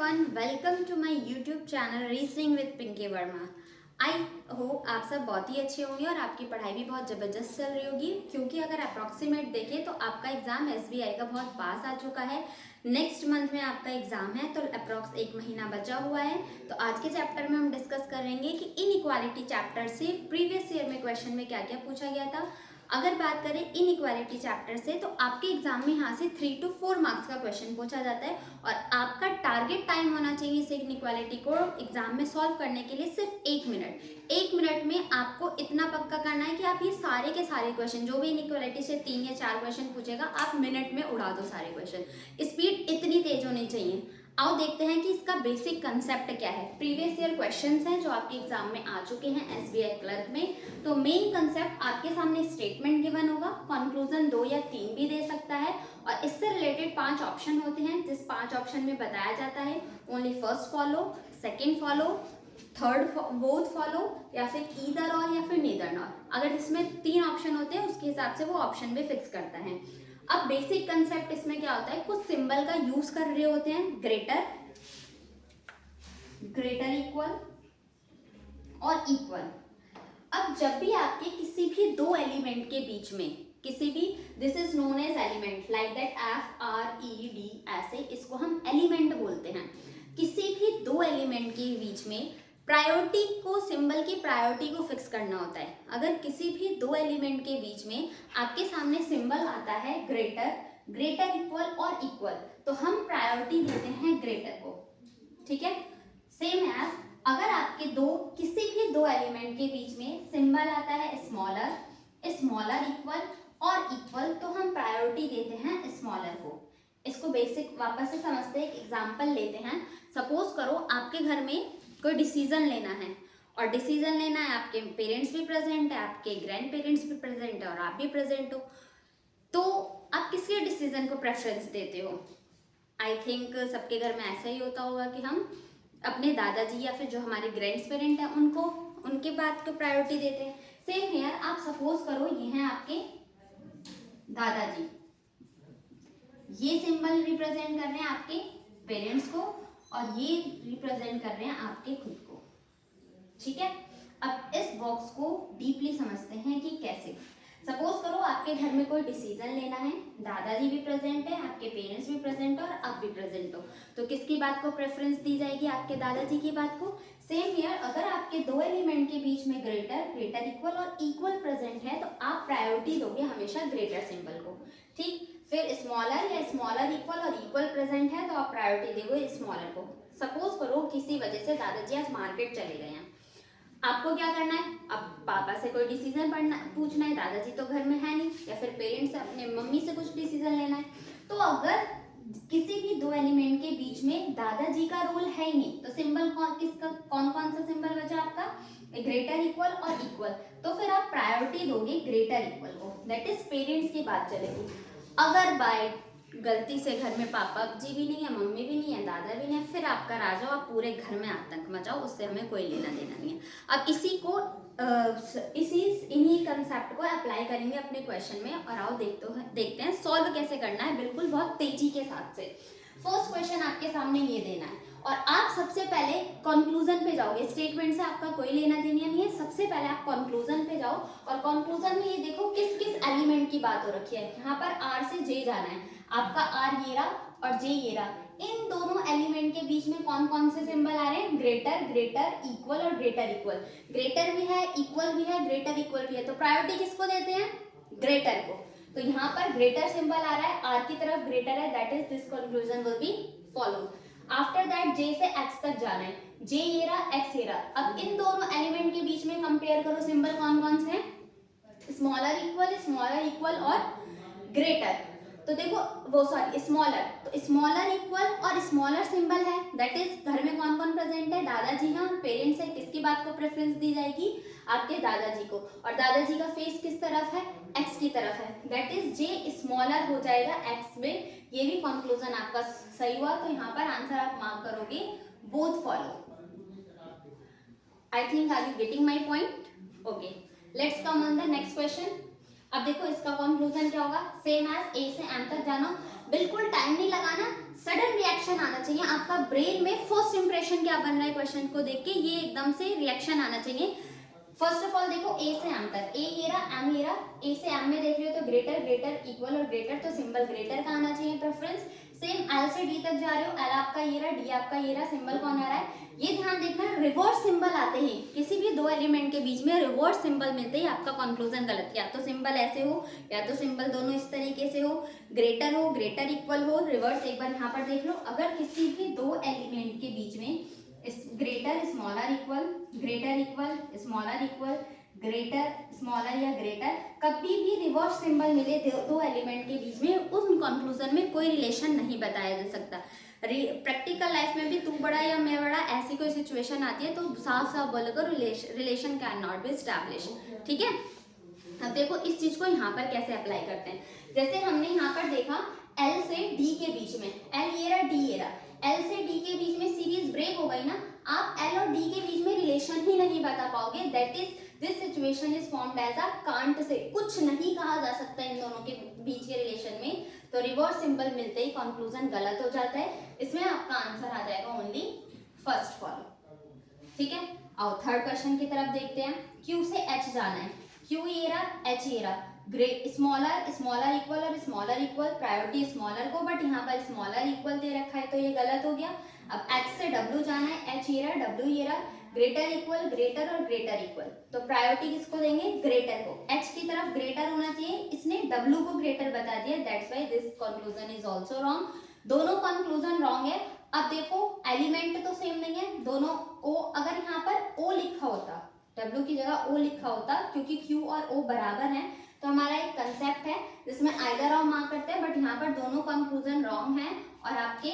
Everyone, welcome to my YouTube channel reasoning with Pinky Verma. I hope आप सब बहुत ही अच्छे होंगे और आपकी पढ़ाई भी बहुत ज़बरदस्त चल रही होगी, क्योंकि अगर अप्रॉक्सीमेट देखें तो आपका एग्ज़ाम एसबीआई का बहुत पास आ चुका है। नेक्स्ट मंथ में आपका एग्ज़ाम है, तो अप्रॉक्स 1 महीना बचा हुआ है। तो आज के चैप्टर में हम डिस्कस करेंगे कि इनइक्वालिटी चैप्टर से प्रीवियस ईयर में क्वेश्चन में क्या क्या पूछा गया था। अगर बात करें इनइक्वालिटी चैप्टर से, तो आपके एग्जाम में यहाँ से 3 to 4 मार्क्स का क्वेश्चन पूछा जाता है और आपका टारगेट टाइम होना चाहिए इस इनइक्वालिटी को एग्जाम में सॉल्व करने के लिए सिर्फ 1 मिनट। 1 मिनट में आपको इतना पक्का करना है कि आप ये सारे के सारे क्वेश्चन, जो भी इनइक्वालिटी से 3 या 4 क्वेश्चन पूछेगा, आप मिनट में उड़ा दो सारे क्वेश्चन। स्पीड इतनी तेज होनी चाहिए। आओ देखते हैं कि इसका बेसिक कंसेप्ट क्या है। प्रीवियस ईयर क्वेश्चंस हैं जो आपके एग्जाम में आ चुके हैं एसबीआई क्लर्क में। तो मेन कंसेप्ट आपके सामने स्टेटमेंट गिवन होगा, कंक्लूजन 2 या 3 भी दे सकता है और इससे रिलेटेड 5 ऑप्शन होते हैं, जिस 5 ऑप्शन में बताया जाता है only first follow, second follow, third both follow, या फिर ईदर और, या फिर नीदर नॉर। अगर इसमें 3 ऑप्शन होते हैं उसके हिसाब से वो ऑप्शन भी फिक्स करता है। अब बेसिक कंसेप्ट इसमें क्या होता है, कुछ सिंबल का यूज कर रहे होते हैं, ग्रेटर, ग्रेटर इक्वल और इक्वल। अब जब भी आपके किसी भी दो एलिमेंट के बीच में किसी भी, this is known as element, like that FRED, ऐसे इसको हम एलिमेंट बोलते हैं। किसी भी दो एलिमेंट के बीच में प्रायोरिटी को, सिंबल की प्रायोरिटी को फिक्स करना होता है। अगर किसी भी दो एलिमेंट के बीच में आपके सामने सिंबल आता है ग्रेटर, ग्रेटर इक्वल और इक्वल, तो हम प्रायोरिटी देते हैं ग्रेटर को। ठीक है, सेम एज अगर आपके किसी भी दो एलिमेंट के बीच में सिंबल आता है स्मॉलर, स्मॉलर इक्वल और इक्वल, तो हम प्रायोरिटी देते हैं स्मॉलर को। इसको बेसिक वापस से समझते हैं, एक एग्जांपल लेते हैं। सपोज करो आपके घर में कोई डिसीजन लेना है, और डिसीजन लेना है, आपके पेरेंट्स भी प्रेजेंट है, आपके ग्रैंड पेरेंट्स भी प्रेजेंट है और आप भी प्रेजेंट हो, तो आप किसके डिसीजन को प्रेफरेंस देते हो? आई थिंक सबके घर में ऐसा ही होता होगा कि हम अपने दादाजी या फिर जो हमारे ग्रैंड पेरेंट हैं उनको, उनके बात को प्रायोरिटी देते हैं। सेम हियर, आप सपोज करो ये हैं आपके दादाजी, ये सिंबल रिप्रेजेंट कर रहे हैं आपके पेरेंट्स को और ये रिप्रेजेंट कर रहे हैं आपके खुद को। ठीक है, अब इस बॉक्स को डीपली समझते हैं कि कैसे। सपोज करो आपके घर में कोई डिसीजन लेना है, दादाजी भी प्रेजेंट है, आपके पेरेंट्स भी प्रेजेंट है और आप भी प्रेजेंट हो, तो किसकी बात को प्रेफरेंस दी जाएगी? आपके दादाजी की बात को। सेम हियर, अगर आपके दो एलिमेंट के बीच में ग्रेटर, ग्रेटर इक्वल और इक्वल प्रेजेंट है, तो आप प्रायोरिटी दोगे हमेशा ग्रेटर सिंबल को। ठीक, फिर स्मॉलर या स्मॉलर इक्वल और इक्वल प्रेजेंट है, तो आप प्रायोरिटी दोगे स्मॉलर को। सपोज करो किसी वजह से दादाजी आज मार्केट चले गए हैं, आपको क्या करना है? अब पापा से कोई डिसीजन पूछना है, दादाजी तो घर में है नहीं, या फिर पेरेंट्स से, अपने मम्मी से कुछ डिसीजन लेना है। तो अगर किसी भी दो एलिमेंट के बीच में दादाजी का रोल है ही नहीं, तो सिंबल कौन कौन सा सिंबल बचा आपका? ग्रेटर इक्वल और इक्वल, तो फिर आप प्रायोरिटी दोगे ग्रेटर इक्वल को, दैट इज पेरेंट्स की बात चलेगी। अगर बाय गलती से घर में पापा जी भी नहीं है, मम्मी भी नहीं है, दादा भी नहीं है, फिर आपका राजा, आप पूरे घर में आतंक मचाओ, उससे हमें कोई लेना देना नहीं है। अब इन्हीं कंसेप्ट को अप्लाई करेंगे अपने क्वेश्चन में, और आओ देखते हैं सॉल्व कैसे करना है, बिल्कुल बहुत तेजी के साथ से। फर्स्ट क्वेश्चन आपके सामने ये देना है और आप सबसे पहले कंक्लूजन पे जाओगे। स्टेटमेंट से आपका कोई लेना देना नहीं है, सबसे पहले आप कंक्लूजन पे जाओ और कंक्लूजन में ये देखो किस किस एलिमेंट की बात हो रखी है। यहाँ पर आर से जे जाना है, आपका आर ये रहा और जे ये रहा। इन दोनों एलिमेंट के बीच में कौन कौन से सिंबल आ रहे हैं? ग्रेटर, ग्रेटर इक्वल और ग्रेटर इक्वल। ग्रेटर भी है, इक्वल भी है, ग्रेटर इक्वल भी है, तो प्रायोरिटी किसको देते हैं? ग्रेटर को। तो यहाँ पर ग्रेटर सिंबल आ रहा है, आर की तरफ ग्रेटर है, that is this conclusion will be follow. After that J से एक्स तक जाना है, जे ये रहा, एक्स ये रहा। अब इन दोनों एलिमेंट के बीच में कंपेयर करो सिंबल कौन कौन से हैं? स्मॉलर इक्वल और ग्रेटर। तो देखो वो सॉरी स्मॉलर, तो स्मॉलर इक्वल और स्मॉलर सिंबल है, दैट इज घर में कौन कौन प्रेजेंट है? दादाजी हैं, पेरेंट्स है, किसकी बात को प्रेफरेंस दी जाएगी? आपके दादाजी को। और दादाजी का फेस किस तरफ है? एक्स की तरफ है, दैट इज जे स्मॉलर हो जाएगा एक्स में। ये भी कंक्लूजन आपका सही हुआ, तो यहाँ पर आंसर आप मार्क करोगे both follow. I think are you getting my point? Okay, let's come on the next question. अब देखो इसका कंक्लूजन क्या होगा? सेम एज ए से एम तक जाना, बिल्कुल टाइम नहीं लगाना, सडन रिएक्शन आना चाहिए आपका ब्रेन में। फर्स्ट इंप्रेशन क्या बन रहा है क्वेश्चन को देख के, ये एकदम से रिएक्शन आना चाहिए। फर्स्ट ऑफ ऑल देखो ए से एम तक, ए ये रहा एम ये रहा, ए से एम में देख रहे हो तो ग्रेटर ग्रेटर इक्वल और ग्रेटर, तो सिंबल ग्रेटर का आना चाहिए प्रेफरेंस। सेम एल से डी तक जा रहे हो, एल आपका ये रहा, डी आपका ये रहा, सिंबल कौन आ रहा है, ये ध्यान देखना। रिवर्स सिंबल आते ही किसी भी दो एलिमेंट के बीच में रिवर्स सिंबल मिलते ही आपका कंक्लूजन गलत, या तो सिंबल ऐसे हो या तो सिंबल दोनों इस तरीके से हो, ग्रेटर हो, ग्रेटर इक्वल हो, रिवर्स। एक बार यहाँ पर देख लो, अगर किसी भी दो एलिमेंट के बीच में greater smaller equal, greater equal smaller equal, greater smaller या ग्रेटर, कभी भी रिवर्स सिंबल मिले दो एलिमेंट के बीच में, उन कंक्लूजन में कोई रिलेशन नहीं बताया जा सकता। प्रैक्टिकल लाइफ में भी तू बड़ा या मैं बड़ा ऐसी कोई सिचुएशन आती है तो साफ साफ बोलोगे relation can not be establish. ठीक है, अब देखो इस चीज को यहाँ पर कैसे अप्लाई करते हैं। जैसे हमने यहाँ पर देखा एल से डी के बीच में, एल ये रहा डी ये रहा, एल से डी के बीच में सीरीज ब्रेक हो गई ना, आप एल और डी के बीच में रिलेशन ही नहीं बता पाओगे। That is this situation is formed as a can't say, कुछ नहीं कहा जा सकता इन दोनों के बीच के रिलेशन में, तो रिवर्स सिंबल मिलते ही कंक्लूजन गलत हो जाता है। इसमें आपका आंसर आ जाएगा ओनली फर्स्ट फॉलो। ठीक है, और थर्ड क्वेश्चन की तरफ देखते हैं। क्यू से एच जाना है, क्यू ये रहा एच ये रहा, स्मॉलर स्मॉलर इक्वल और स्मॉलर इक्वल, प्रायोरिटी स्मॉलर को, बट यहाँ पर स्मॉलर इक्वल दे रखा है तो ये गलत हो गया। अब एच से डब्ल्यू जाना है, एच ये रहा डब्ल्यू ये रहा, ग्रेटर इक्वल ग्रेटर और ग्रेटर इक्वल, तो प्रायोरिटी किसको देंगे, ग्रेटर को। एच की तरफ ग्रेटर होना चाहिए, इसने डब्ल्यू को ग्रेटर बता दिया, that's why this conclusion is also wrong. दोनों कंक्लूजन रॉन्ग है। अब देखो एलिमेंट तो सेम नहीं है दोनों, ओ अगर यहाँ पर ओ लिखा होता, डब्ल्यू की जगह ओ लिखा होता, क्योंकि क्यू और ओ बराबर है, तो हमारा एक कंसेप्ट है जिसमें आइदर और मार्क करते हैं, बट यहाँ पर दोनों कंक्लूजन रॉन्ग है और आपके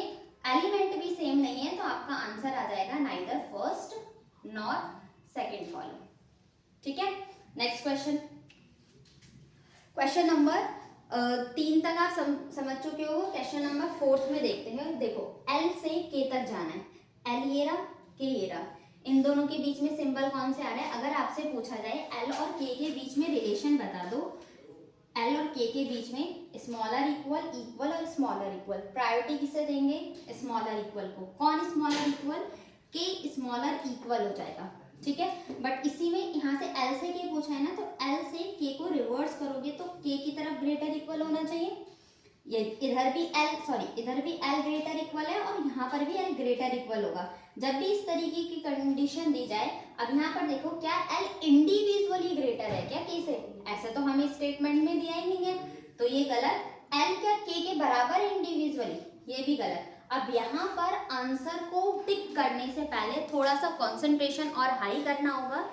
एलिमेंट भी सेम नहीं है, तो आपका आंसर आ जाएगा neither first nor second follow. ठीक है, नेक्स्ट क्वेश्चन, क्वेश्चन नंबर 3 तक आप समझ चुके हो। क्वेश्चन नंबर 4 में देखते हैं। देखो एल से के तक जाना है, एल ये रहा के ये रहा, इन दोनों के बीच में सिंबल कौन से आ रहा है। अगर आपसे पूछा जाए एल और के बीच में रिलेशन बता दो, एल और के बीच में स्मॉलर इक्वल इक्वल और स्मॉलर इक्वल, प्रायोरिटी किसे देंगे, स्मॉलर इक्वल को। कौन स्मॉलर इक्वल, के स्मॉलर इक्वल हो जाएगा। ठीक है, बट इसी में यहाँ से एल से के पूछा है ना, तो एल से के को रिवर्स करोगे तो के की तरफ ग्रेटर इक्वल होना चाहिए। ये इधर भी एल ग्रेटर इक्वल है और यहाँ पर भी एल ग्रेटर इक्वल होगा। जब भी इस तरीके की कंडीशन दी जाए, अब यहाँ पर देखो क्या एल इंडिविजुअली ग्रेटर है क्या के से, ऐसा तो हमें स्टेटमेंट में दिया ही नहीं है, तो ये गलत। एल क्या के बराबर है इंडिविजुअली, ये भी गलत। अब यहाँ पर आंसर को टिक करने से पहले थोड़ा सा कंसंट्रेशन और हाई करना होगा।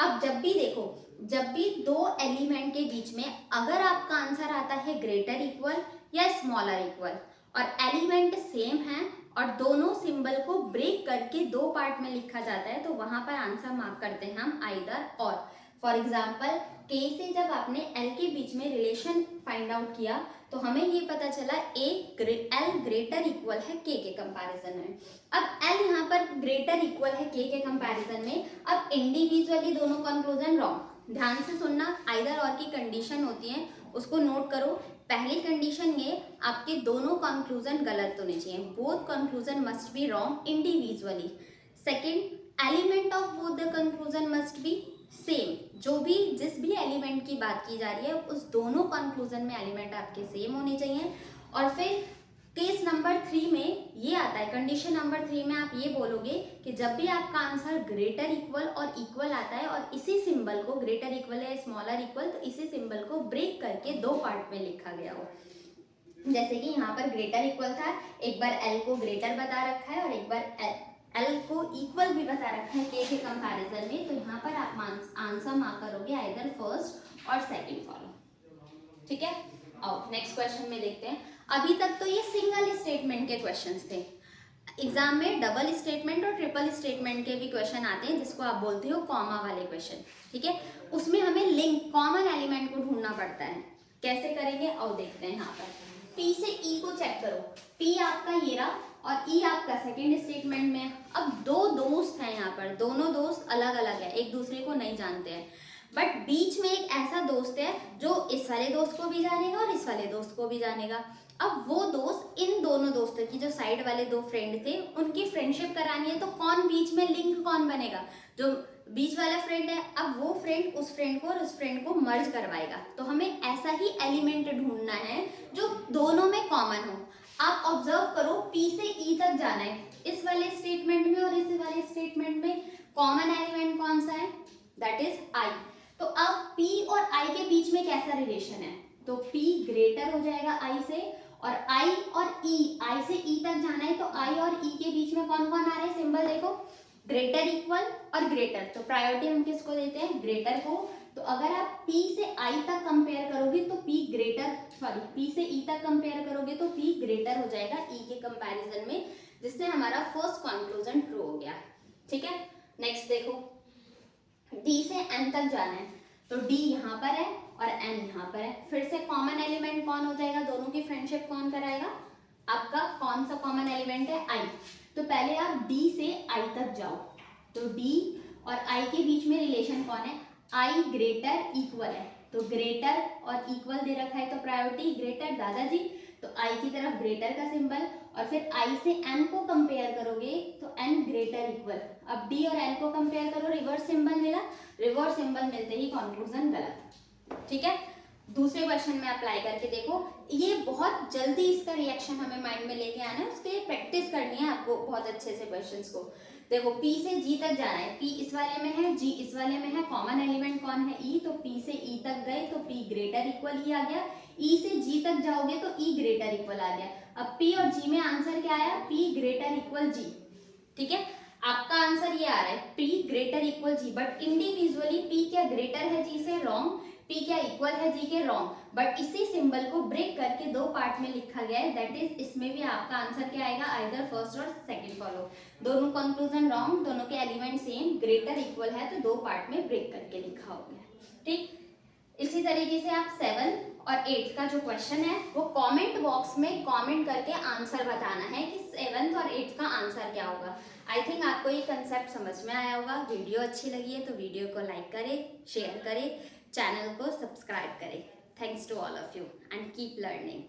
अब जब भी देखो, जब भी दो एलिमेंट के बीच में अगर आपका आंसर आता है ग्रेटर इक्वल या स्मॉलर इक्वल और एलिमेंट सेम है और दोनों सिंबल को ब्रेक करके दो पार्ट में लिखा जाता है, तो वहां पर आंसर मार्क करते हैं हम आइदर और। फॉर एग्जाम्पल के से जब आपने एल के बीच में रिलेशन फाइंड आउट किया तो हमें ये पता चला एल ग्रेटर इक्वल है के कंपैरिजन में। अब एल यहाँ पर ग्रेटर इक्वल है के कंपैरिजन में, अब इंडिविजुअली दोनों कंक्लूजन रॉन्ग। ध्यान से सुनना, आइदर और की कंडीशन होती है उसको नोट करो। पहली कंडीशन ये, आपके दोनों कंक्लूजन गलत होने चाहिए, both conclusion must be wrong individually. Second, element of both the conclusion must be same, जो भी जिस भी एलिमेंट की बात की जा रही है उस दोनों कंक्लूजन में एलिमेंट आपके सेम होने चाहिए। और फिर केस नंबर 3 में ये आता है, कंडीशन नंबर 3 में आप ये बोलोगे कि जब भी आपका आंसर ग्रेटर इक्वल और इक्वल आता है और इसी सिंबल को, ग्रेटर इक्वल या स्मॉलर इक्वल, तो इसी सिंबल को ब्रेक करके दो पार्ट में लिखा गया हो। जैसे कि यहाँ पर ग्रेटर इक्वल था, एक बार एल को ग्रेटर बता रखा है और एक बार एल को इक्वल भी बता रखा है के कंपैरिजन में, तो यहाँ पर आप आंसर मार्क करोगे आइदर फर्स्ट और सेकंड फॉलो। ठीक है, और नेक्स्ट क्वेश्चन में देखते हैं। अभी तक तो ये सिंगल स्टेटमेंट के क्वेश्चंस थे, एग्जाम में डबल स्टेटमेंट और ट्रिपल स्टेटमेंट के भी क्वेश्चन आते हैं जिसको आप बोलते हो कॉमा वाले क्वेश्चन। ठीक है, उसमें हमें लिंक कॉमन एलिमेंट को ढूंढना पड़ता है। कैसे करेंगे और देखते हैं। यहाँ पर पी से ई को चेक करो, पी आपका ये रहा और ई आपका सेकेंड स्टेटमेंट में। अब दो दोस्त हैं यहाँ पर, दोनों दोस्त अलग अलग है, एक दूसरे को नहीं जानते हैं, बट बीच में एक ऐसा दोस्त है जो इस वाले दोस्त को भी जानेगा और इस वाले दोस्त को भी जानेगा। अब वो दोस्त इन दोनों दोस्तों दोस्त की जो साइड वाले दो फ्रेंड थे उनकी फ्रेंडशिप करानी है, तो कौन बीच में लिंक कौन बनेगा, जो बीच वाला फ्रेंड है, अब वो फ्रेंड उस फ्रेंड को और उस फ्रेंड को मर्ज करवाएगा। तो हमें ऐसा ही एलिमेंट ढूंढना है जो दोनों में कॉमन हो। आप ऑब्जर्व करो, P से E तक जाना है, इस वाले स्टेटमेंट में और इस वाले स्टेटमेंट में कॉमन एलिमेंट कौन सा है, दैट इज I। तो अब P और I के बीच में कैसा रिलेशन है, तो P ग्रेटर हो जाएगा I से, और I और E, I से E तक जाना है, तो I और E के बीच में कौन कौन आ रहा है, सिंबल देखो, ग्रेटर, इक्वल और ग्रेटर। तो प्रायोरिटी हम किसको देते हैं, ग्रेटर को। तो अगर आप P से I तक कंपेयर करोगे तो P ग्रेटर, सॉरी P से E तक कंपेयर करोगे तो P ग्रेटर हो जाएगा E के कंपैरिजन में, जिससे हमारा फर्स्ट कंक्लूजन ट्रू हो गया। ठीक है, नेक्स्ट देखो, D से N तक जाना है, तो D यहाँ पर है और N यहाँ पर है, फिर से कॉमन एलिमेंट कौन हो जाएगा, दोनों की फ्रेंडशिप कौन कराएगा, आपका कौन सा कॉमन एलिमेंट है, I। तो पहले आप D से I तक जाओ, तो D और I के बीच में रिलेशन कौन है, I ग्रेटर इक्वल है, तो ग्रेटर और इक्वल दे रखा है, तो प्रायोरिटी ग्रेटर दादाजी, तो I की तरफ ग्रेटर का सिंबल, और फिर I से N को कंपेयर करोगे तो N ग्रेटर इक्वल, अब D और N को कंपेयर करो, रिवर्स सिंबल मिला, रिवर्स सिंबल मिलते ही कंक्लूजन गलत। ठीक है, दूसरे क्वेश्चन में अप्लाई करके देखो, ये बहुत जल्दी इसका रिएक्शन हमें माइंड में लेके आना है, उसके लिए प्रैक्टिस करनी है आपको बहुत अच्छे से क्वेश्चंस को। देखो P से G तक जाना है, P इस वाले में है, G इस वाले में है, कॉमन एलिमेंट कौन है, E, तो P से E तक गए तो P ग्रेटर इक्वल E आ गया, E से G तक जाओगे तो E ग्रेटर इक्वल आ गया। अब P और G में आंसर क्या आया, P ग्रेटर इक्वल G। ठीक है, आपका आंसर ये आ रहा है P greater equal G, but individually P क्या ग्रेटर है G से, रॉन्ग, P क्या इक्वल है G के, रॉन्ग, बट इसी सिंबल को ब्रेक करके दो पार्ट में लिखा गया है, दैट इज इसमें भी आपका आंसर क्या आएगा, आइदर फर्स्ट और सेकंड फॉलो, दोनों कंक्लूजन रॉन्ग, दोनों के एलिमेंट सेम, ग्रेटर इक्वल है तो दो पार्ट में ब्रेक करके लिखा हो गया। ठीक, इसी तरीके से आप 7 और 8 का जो क्वेश्चन है वो कमेंट बॉक्स में कमेंट करके आंसर बताना है कि 7th और 8th का आंसर क्या होगा। आई थिंक आपको ये कंसेप्ट समझ में आया होगा। वीडियो अच्छी लगी है तो वीडियो को लाइक करें, शेयर करें, चैनल को सब्सक्राइब करें। Thanks to all of you and keep learning.